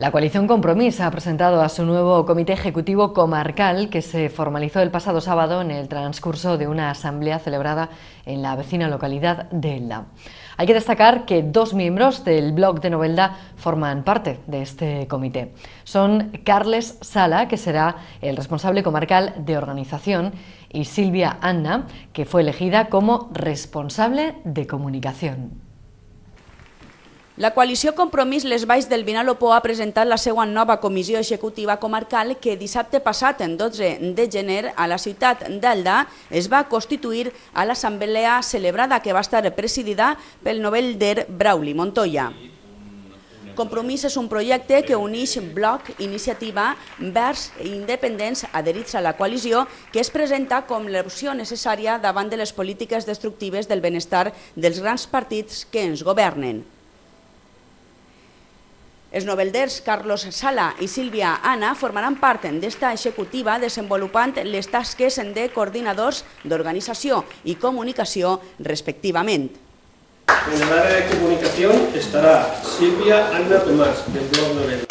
La coalición Compromís ha presentado a su nuevo comité ejecutivo comarcal que se formalizó el pasado sábado en el transcurso de una asamblea celebrada en la vecina localidad de Elda. Hay que destacar que 2 miembros del Bloc de Novelda forman parte de este comité. Son Carles Sala, que será el responsable comarcal de organización, y Silvia Anna, que fue elegida como responsable de comunicación. La coalició Compromís Les Valls del Vinalopó ha presentat la seva nova comissió executiva comarcal que dissabte passat, en 12 de gener, a la ciutat d'Elda, es va constituir a l'assemblea celebrada que va estar presidida pel novelder Brauli Montoya. Compromís és un projecte que uneix Bloc, Iniciativa, Verds i Independents adherits a la coalició que es presenta com l'opció necessària davant de les polítiques destructives del benestar dels grans partits que ens governen. Els novelders Carles Sala i Silvia Anna formaran part d'esta executiva desenvolupant les tasques de coordinadors d'organització i comunicació respectivament. En el área de comunicación estará Silvia Anna Tomás, del Blog Novelda.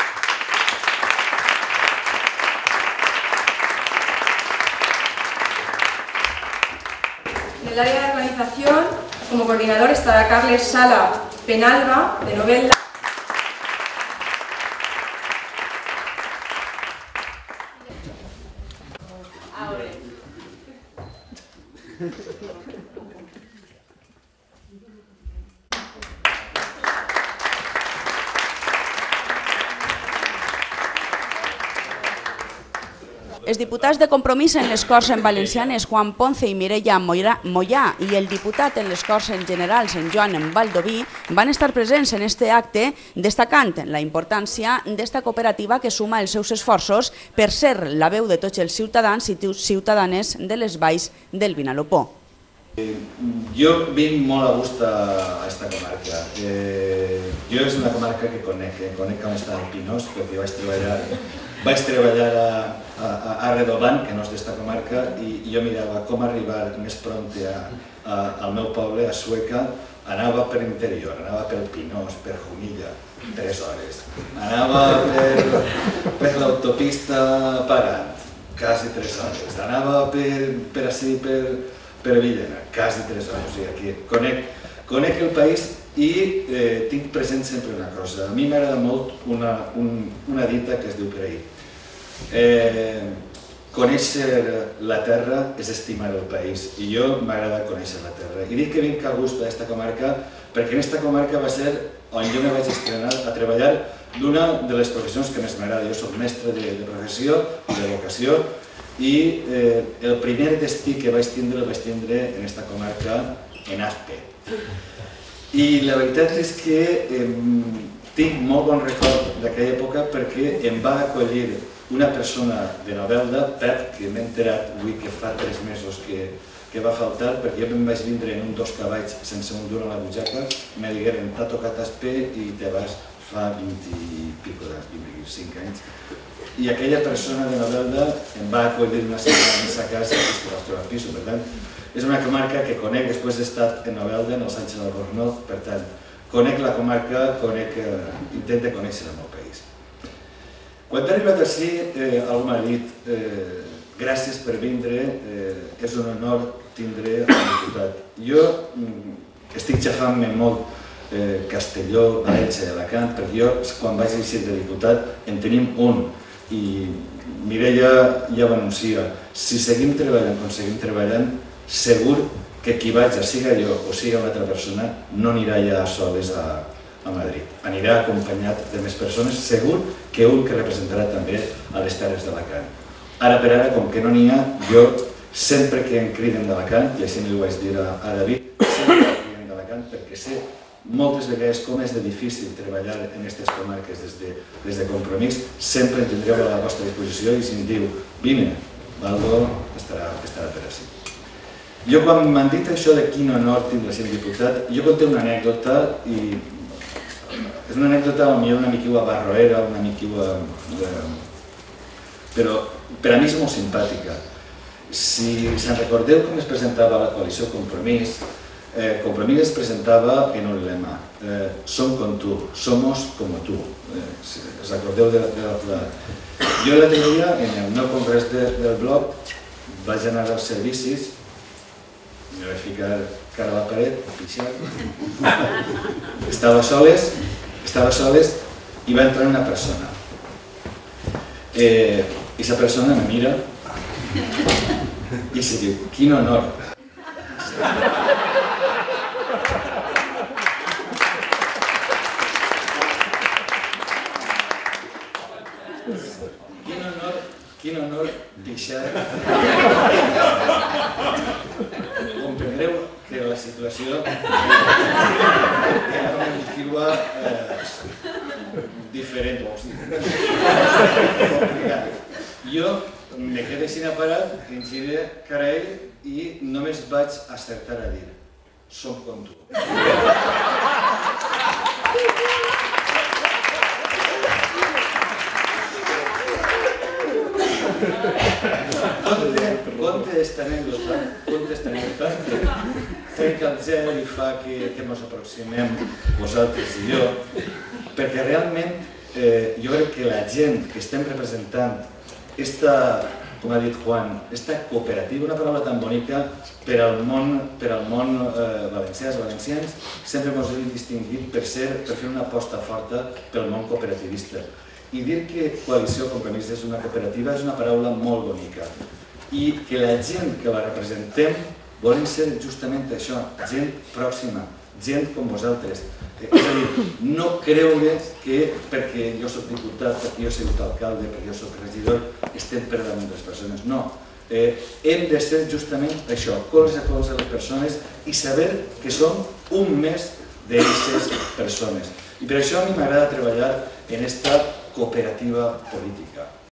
En el área de organización, como coordinador, estará Carles Sala Penalba, de Novelda. Els diputats de Compromís en les Corts en Valencianes, Juan Ponce i Mireia Mollà, i el diputat en les Corts en Generals, en Joan Baldoví, van estar presents en este acte, destacant la importància d'esta cooperativa que suma els seus esforços per ser la veu de tots els ciutadans i ciutadanes de les valls del Vinalopó. Jo vinc molt a gust a esta comarca. Jo és una comarca que conec com està el Pinós, perquè vaig treballar a Redovant, que no és d'esta comarca, i jo mirava com arribar més pront al meu poble, a Sueca. Anava per l'interior, anava pel Pinós, per Junilla, 3 hores. Anava per l'autopista Pagant, quasi 3 hores. Anava per ací, per Villena, quasi 3 hores. O sigui, aquí conec el país i tinc present sempre una cosa. A mi m'agrada molt una dita que es diu per ahí. Conèixer la terra és estimar el país, i jo m'agrada conèixer la terra. I dic que vinc a gust d'esta comarca perquè en esta comarca va ser on jo me vaig estrenar a treballar d'una de les professions que més m'agrada. Jo soc mestre de professió, de vocació, i el primer destí que vaig tindre en esta comarca, en Aspe. I la veritat és que tinc molt bon record d'aquella època perquè em va acollir una persona de Novelda, Pep, que m'he enterat avui que fa 3 mesos que va faltar, perquè jo em vaig vindre en 2 cavalls sense un duro a la butxaca, me digueren, t'ha tocat Aspe i te vas fa 20 i pico, 25 anys. I aquella persona de Novelda em va acollir una setmana més a casa i es va trobar piso. Per tant, és una comarca que conec després d'haver estat en Novelda en els anys del Bornoz. Per tant, conec la comarca, intento conèixer el meu país. Quan he arribat així, algú m'ha dit gràcies per vindre, és un honor tindre el diputat. Jo estic xafant-me molt Castelló, València i Alacant, perquè jo, quan vaig eixir de diputat, en tenim un. I Mireia ja ho anuncia, si seguim treballant com seguim treballant, segur que qui vaig, siga jo o siga una altra persona, no anirà ja soles a Madrid. Anirà acompanyat de més persones, segur que un que representarà també a les Terres d'Alacant. Ara per ara, com que no n'hi ha, jo sempre que em criden d'Alacant, i així m'ho vaig dir a David, sempre que em criden d'Alacant perquè sé moltes vegades com és de difícil treballar en aquestes comarques des de Compromís, sempre em tindreu a la vostra disposició i si em diu, vine, Baldo estarà per ací. Jo quan m'han dit això de quin honor tindre ser diputat, jo conté una anècdota i és una anècdota una miquilla barroera, una miquilla... però per a mi és molt simpàtica. Si se'n recordeu com es presentava la coalició Compromís, Compromís es presentava en un lema, som com tu, somos como tú. Us recordeu de la... Jo l'altre dia, en el meu congrés del blog, vaig anar als servicis, me vaig ficar cara a la paret, pixar, estava soles i va entrar una persona. Esa persona me mira i se diu, quin honor. Quin honor deixar. Comprendreu que la situació era una antigua diferent, o sigui, complicat. Jo me quedé sin aparat, em giré cara a ell i només vaig acertar a dir, som com tu. Conte esta anècdota trenca el gel i fa que ens aproximem vosaltres i jo, perquè realment jo crec que la gent que estem representant esta, com ha dit Juan, esta cooperativa, una paraula tan bonica per al món valencià, els valencians sempre ens hem distingit per fer una aposta forta pel món cooperativista. I dir que Coalició Compromís és una cooperativa és una paraula molt bonica i que la gent que la representem volen ser justament això, gent pròxima, gent com vosaltres. És a dir, no creure que perquè jo soc diputat, perquè jo he sigut alcalde, perquè jo soc regidor, estem per damunt de les persones. No, hem de ser justament això, colze a colze a les persones i saber que som un més d'aquestes persones. I per això a mi m'agrada treballar en esta cooperativa política.